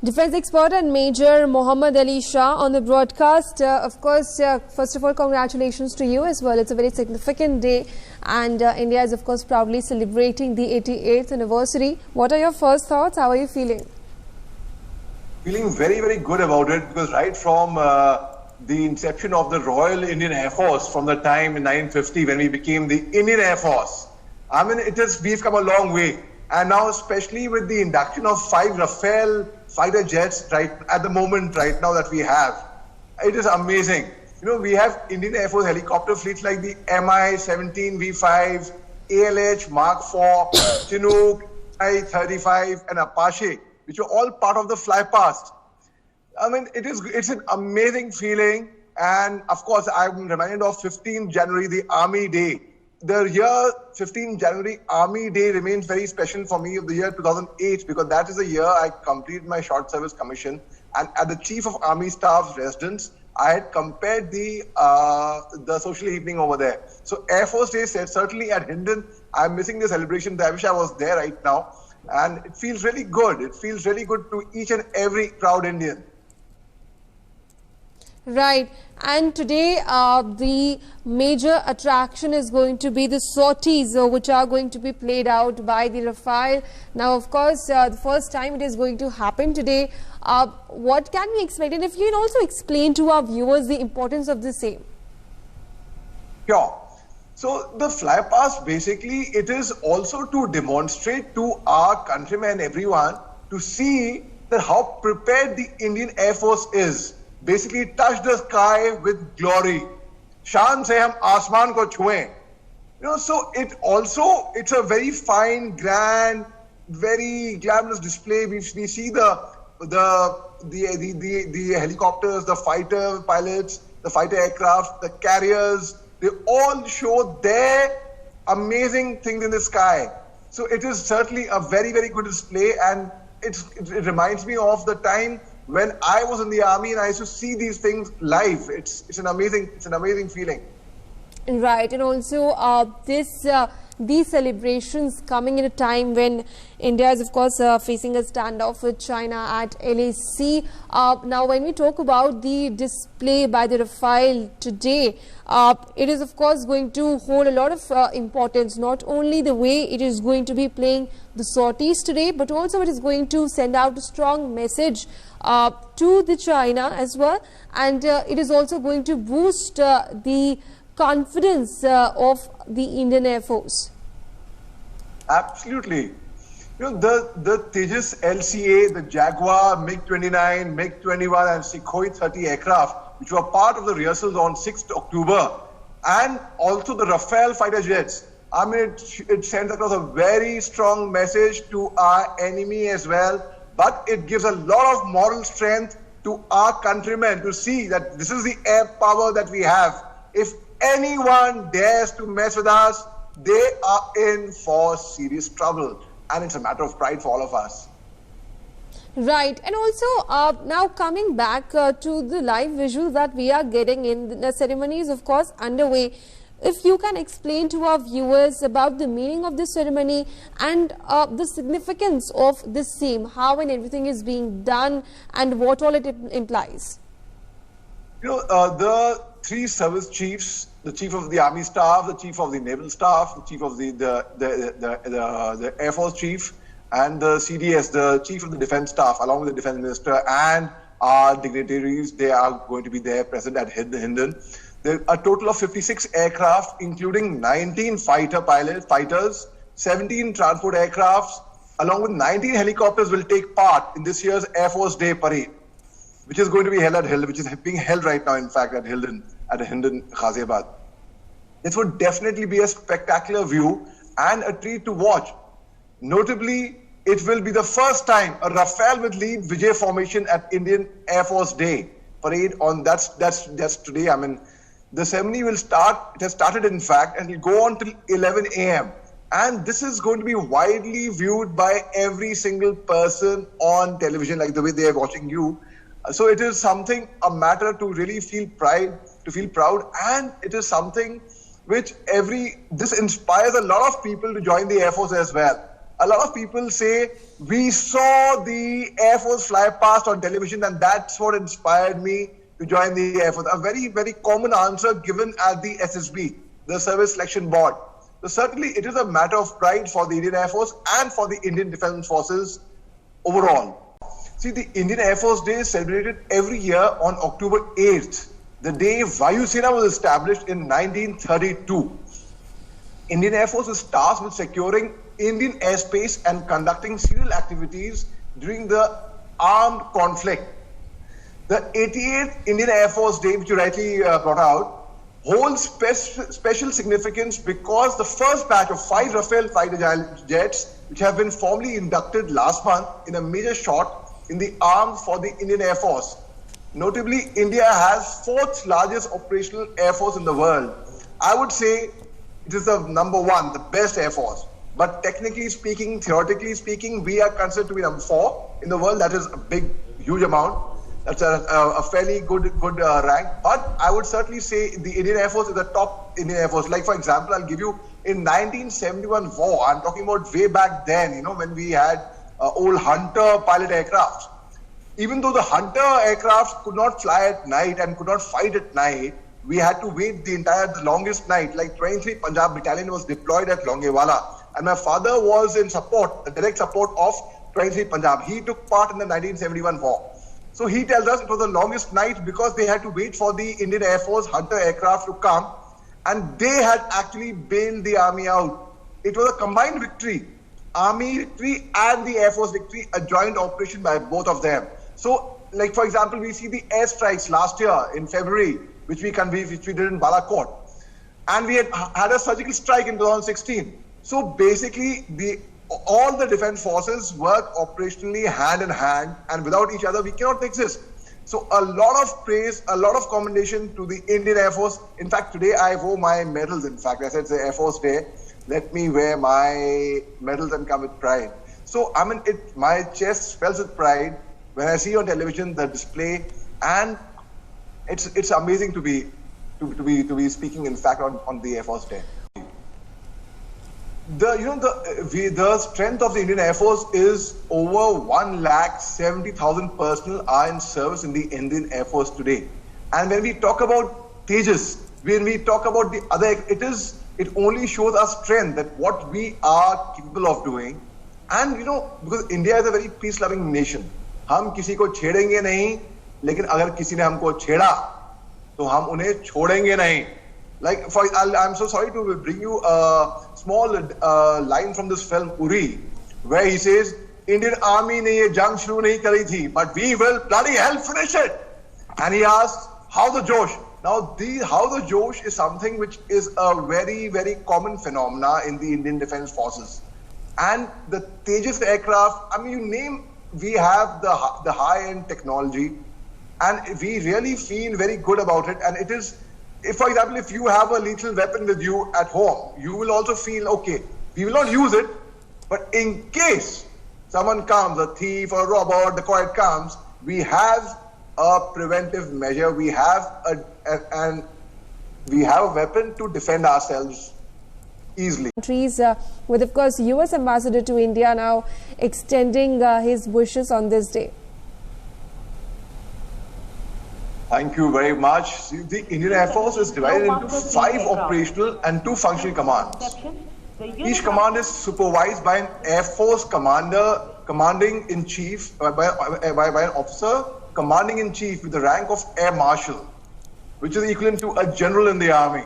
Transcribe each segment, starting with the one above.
Defense expert and Major Mohammad Ali Shah on the broadcast. Of course, first of all, congratulations to you as well. It's a very significant day, and India is, of course, proudly celebrating the 88th anniversary. What are your first thoughts? How are you feeling? Feeling very, very good about it, because right from the inception of the Royal Indian Air Force, from the time in 1950 when we became the Indian Air Force, I mean, we've come a long way. And now, especially with the induction of 5 Rafale fighter jets right now that we have, it is amazing. You know, we have Indian Air Force helicopter fleets like the Mi-17 V5, ALH Mark IV, Chinook, I-35 and Apache, which are all part of the fly past. I mean, it's an amazing feeling. And of course, I'm reminded of 15th January, the Army Day. The year 15 January Army Day remains very special for me of the year 2008, because that is the year I completed my short service commission. And at the Chief of Army Staff's residence, I had compared the social evening over there. So Air Force Day said, certainly at Hindon, I'm missing the celebration. I wish I was there right now. And it feels really good. It feels really good to each and every proud Indian. Right. And today, the major attraction is going to be the sorties, which are going to be played out by the Rafale. Now, of course, the first time it is going to happen today. What can we expect? And if you can also explain to our viewers the importance of the same. Sure. So the fly past, basically, it is also to demonstrate to our countrymen, everyone, to see that how prepared the Indian Air Force is. Basically, touch the sky with glory. Shaan se hum asman ko chhuye. You know, so it's a very fine, grand, very glamorous display. We see the helicopters, the fighter pilots, the fighter aircraft, the carriers. They all show their amazing things in the sky. So it is certainly a very, very good display, and it reminds me of the time when I was in the army and I used to see these things live. It's an amazing feeling. Right, and also these celebrations coming in a time when India is, of course, facing a standoff with China at LAC. Now, when we talk about the display by the Rafale today, it is, of course, going to hold a lot of importance. Not only the way it is going to be playing the sorties today, but also it is going to send out a strong message to the China as well, and it is also going to boost the confidence of the Indian Air Force. Absolutely. You know, the Tejas LCA, the Jaguar, MiG-29, MiG-21 and Sukhoi 30 aircraft, which were part of the rehearsals on 6th October, and also the Rafale fighter jets. I mean, it sends across a very strong message to our enemy as well, but it gives a lot of moral strength to our countrymen to see that this is the air power that we have. If anyone dares to mess with us, they are in for serious trouble. And it's a matter of pride for all of us. Right. And also, now coming back to the live visuals that we are getting in, the ceremony is, of course, underway. If you can explain to our viewers about the meaning of this ceremony and the significance of this same, how and everything is being done and what all it implies. You know, the 3 service chiefs, the Chief of the Army Staff, the Chief of the Naval Staff, the Chief of the Air Force Chief, and the CDS, the Chief of the Defense Staff, along with the Defense Minister and our dignitaries, they are going to be there present at Hindon. There are a total of 56 aircraft, including 19 fighters, 17 transport aircrafts, along with 19 helicopters will take part in this year's Air Force Day parade, which is going to be held at Hindon, which is being held right now, in fact, at Hindon, Ghaziabad. This would definitely be a spectacular view and a treat to watch. Notably, it will be the first time a Rafale will lead Vijay formation at Indian Air Force Day parade on that's today. I mean, the ceremony will start, it has started in fact, and will go on till 11 a.m. And this is going to be widely viewed by every single person on television, like the way they are watching you. So it is something, a matter to really feel pride, to feel proud, and it is something which this inspires a lot of people to join the Air Force as well. a lot of people say, we saw the Air Force fly past on television and that's what inspired me to join the Air Force. A very, very common answer given at the SSB, the Service Selection Board. So certainly it is a matter of pride for the Indian Air Force and for the Indian Defence Forces overall. See, the Indian Air Force Day is celebrated every year on October 8th, the day Vayu Sena was established in 1932. Indian Air Force is tasked with securing Indian airspace and conducting civil activities during the armed conflict. The 88th Indian Air Force Day, which you rightly brought out, holds special significance because the first batch of 5 Rafale fighter jets, which have been formally inducted last month in a major shot in the arms for the Indian Air Force. Notably, India has 4th largest operational air force in the world. I would say it is the number 1, the best air force. But technically speaking, theoretically speaking, we are considered to be number 4 in the world. That is a huge amount. That's a fairly good rank. But I would certainly say the Indian Air Force is the top Indian Air Force. Like, for example, I'll give you in 1971 war, I'm talking about way back then, you know, when we had old Hunter pilot aircraft. Even though the Hunter aircraft could not fly at night and could not fight at night, we had to wait the longest night. Like 23 Punjab Battalion was deployed at Longewala. And my father was in support, the direct support of 23 Punjab. He took part in the 1971 war. So he tells us it was the longest night because they had to wait for the Indian Air Force Hunter aircraft to come. And they had actually bailed the army out. It was a combined victory. Army victory and the Air Force victory, a joint operation by both of them. So, like for example, we see the airstrikes last year in February, which we did in Balakot. And we had a surgical strike in 2016. So basically, all the defense forces work operationally hand in hand, and without each other, we cannot exist. So a lot of praise, a lot of commendation to the Indian Air Force. In fact, today I wore my medals. In fact, I said it's the Air Force Day. Let me wear my medals and come with pride. So I mean, my chest swells with pride when I see on television the display, and it's amazing to be speaking. In fact, on the Air Force Day. The strength of the Indian Air Force is over 1,70,000 personnel are in service in the Indian Air Force today. And when we talk about Tejas, when we talk about the other, it only shows our strength, that what we are capable of doing. And because India is a very peace-loving nation, हम किसी को छेड़ेंगे नहीं, लेकिन अगर किसी ने हमको छेड़ा, तो हम उन्हें छोड़ेंगे नहीं. Like, I'm so sorry to bring you a small line from this film Uri, where he says, Indian Army ne ye jang shuru nahi kari thi, but we will bloody hell finish it. And he asks, how the Josh? Now, how the Josh is something which is a very, very common phenomena in the Indian Defence Forces. And the Tejas aircraft, I mean, we have the high-end technology, and we really feel very good about it. And it is, for example, if you have a lethal weapon with you at home, you will also feel, okay, we will not use it, but in case someone comes, a thief or a robber, the dacoit comes, we have a preventive measure. We have a weapon to defend ourselves easily. Countries with, of course, US Ambassador to India now extending his wishes on this day. Thank you very much. The Indian Air Force is divided into 5 operational and 2 functional commands. Each command is supervised by an Air Force commander, commanding-in-chief, by an officer commanding-in-chief with the rank of Air Marshal, which is equivalent to a general in the army.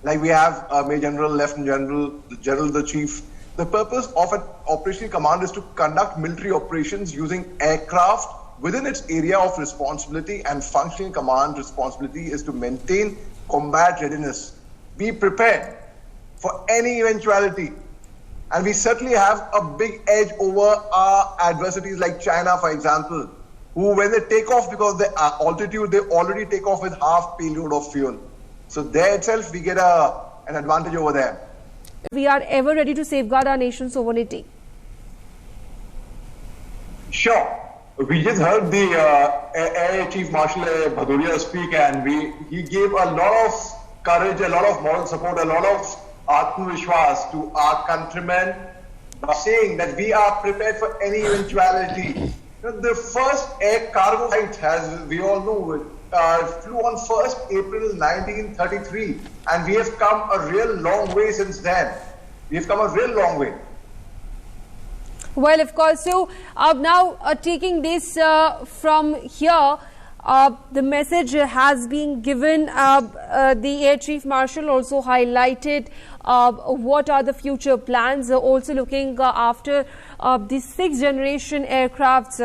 Like we have a Major General, Lieutenant General, the General, the Chief. The purpose of an operational command is to conduct military operations using aircraft within its area of responsibility, and functional command responsibility is to maintain combat readiness. Be prepared for any eventuality. And we certainly have a big edge over our adversaries like China, for example, who when they take off because of the altitude, they already take off with half payload of fuel. So there itself, we get an advantage over them. We are ever ready to safeguard our nation's sovereignty. Sure. We just heard the Air Chief Marshal Bhadoria speak, and he gave a lot of courage, a lot of moral support, a lot of Atmavishwas to our countrymen, by saying that we are prepared for any eventuality. The first air cargo flight, as we all know, flew on 1st April 1933, and we have come a real long way since then. We have come a real long way. Well, of course. So now taking this from here, the message has been given. The Air Chief Marshal also highlighted what are the future plans, also looking after the 6th generation aircrafts.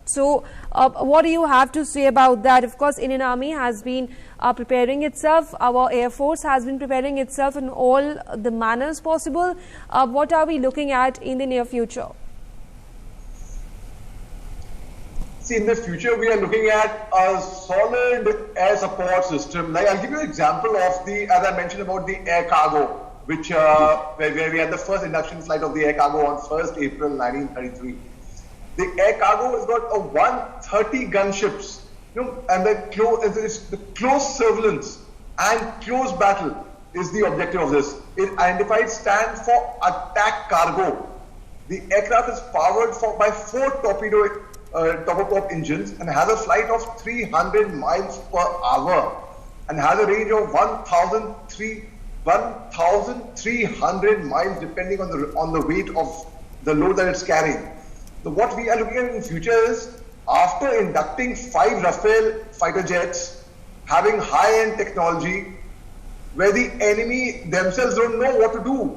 So what do you have to say about that? Of course, Indian Army has been preparing itself. Our Air Force has been preparing itself in all the manners possible. What are we looking at in the near future? See, in the future, we are looking at a solid air support system. Like, I'll give you an example of the, as I mentioned about the air cargo, which where we had the first induction flight of the air cargo on 1st April 1933. The air cargo has got a 130 gunships, and the close surveillance and close battle is the objective of this. It identified stand for attack cargo. The aircraft is powered by 4 turboprop engines and has a flight of 300 miles per hour and has a range of 1,300 miles depending on the weight of the load that it's carrying. So what we are looking at in the future is, after inducting 5 Rafale fighter jets, having high-end technology, where the enemy themselves don't know what to do.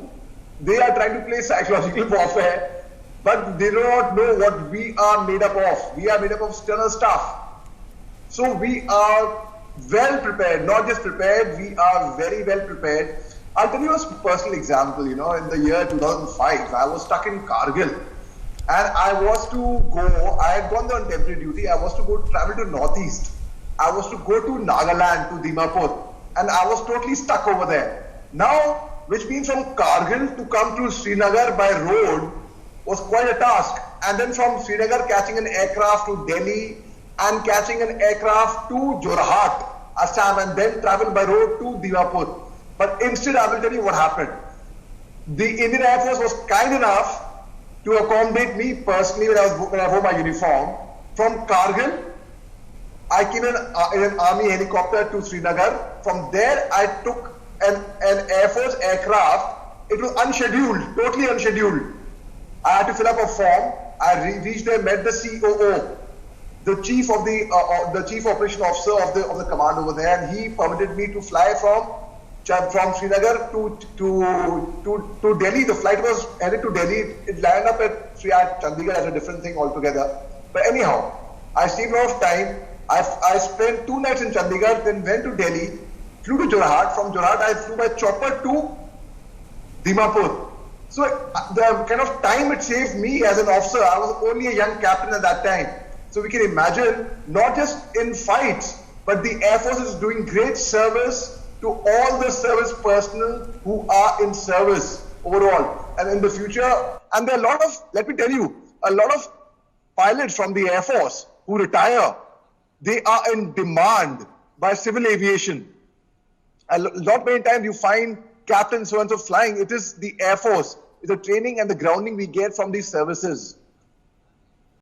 They are trying to play psychological warfare, but they do not know what we are made up of. We are made up of stellar stuff. So we are well prepared, not just prepared, we are very well prepared. I'll tell you a personal example. In the year 2005, I was stuck in Kargil, and I had gone there on temporary duty. I was to travel to Northeast. I was to go to Nagaland, to Dimapur, and I was totally stuck over there. Now, which means from Kargil to come to Srinagar by road was quite a task. And then from Srinagar, catching an aircraft to Delhi and catching an aircraft to Jorhat, Assam, and then travel by road to Dimapur. But instead, I will tell you what happened. The Indian Air Force was kind enough to accommodate me personally when I wore my uniform. From Kargil, I came in an army helicopter to Srinagar. From there, I took an Air Force aircraft. It was unscheduled, totally unscheduled. I had to fill up a form. I reached there, met the COO, the chief of the chief operation officer of the command over there, and he permitted me to fly from Srinagar to Delhi. The flight was headed to Delhi. It landed up at Chandigarh as a different thing altogether. But anyhow, I saved a lot of time. I spent 2 nights in Chandigarh, then went to Delhi, flew to Jorhat. From Jorhat, I flew by chopper to Dimapur. So the kind of time it saved me as an officer, I was only a young captain at that time. So we can imagine, not just in fights, but the Air Force is doing great service to all the service personnel who are in service overall. And in the future, and there are a lot of, let me tell you, a lot of pilots from the Air Force who retire, they are in demand by civil aviation. A lot many times you find captains so and so flying, it is the Air Force. It's the training and the grounding we get from these services.